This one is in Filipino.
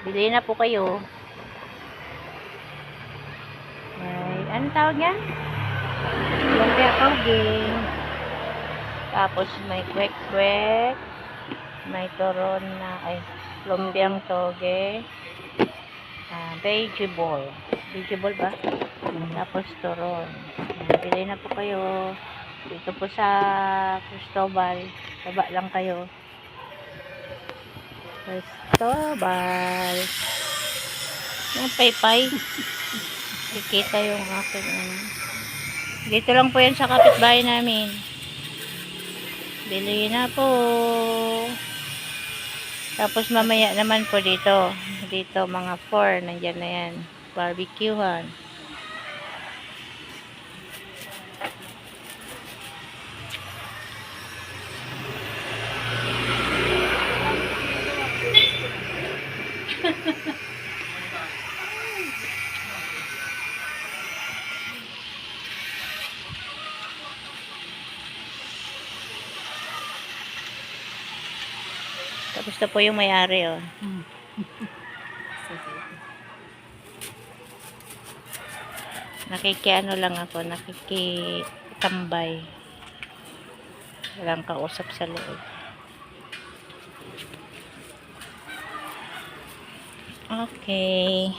Bili na po kayo. Ay, anong tawag yan? Lumpia toge. Tapos may kwek-kwek. May turon na, lumpiang toge. Vegetable. Vegetable ba? Tapos turon. Bili na po kayo. Dito po sa Cristobal. Taba lang kayo. Cristobal. Yung paypay. Kikita yung akin. Dito lang po yan sa kapitbahay namin. Bili na po. Tapos mamaya naman po dito. Dito mga 4. Nandyan na yan. Barbecuehan. Tapos na po yung may-ari, oh. Nakikiano lang ako, nakikitambay. Walang kausap sa loob. Okay.